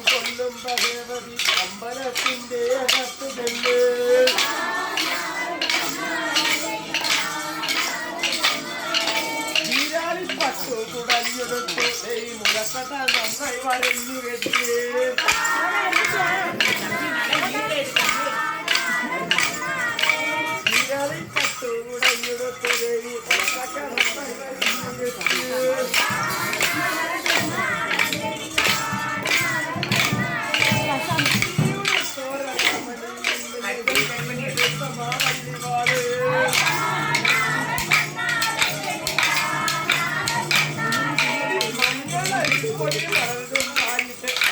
കൊല്ലും ഭഗവതി അമ്പലത്തിന്റെ അകത്തു തന്നെ വീരാളിപ്പട്ടു കുടഞ്ഞെടുത്തു മുലക്കഥ നന്നായി വരഞ്ഞു കെട്ടി വീരാളിപ്പട്ടു കുടഞ്ഞെടുത്തു മുലക്കഥ നന്നായി വരഞ്ഞു കെട്ടി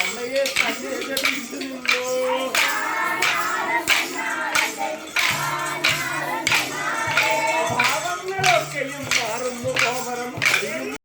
അമ്മയെ തന്നെ ജപിച്ചു ഭാവങ്ങളൊക്കെയും മാറുന്നു കോമരം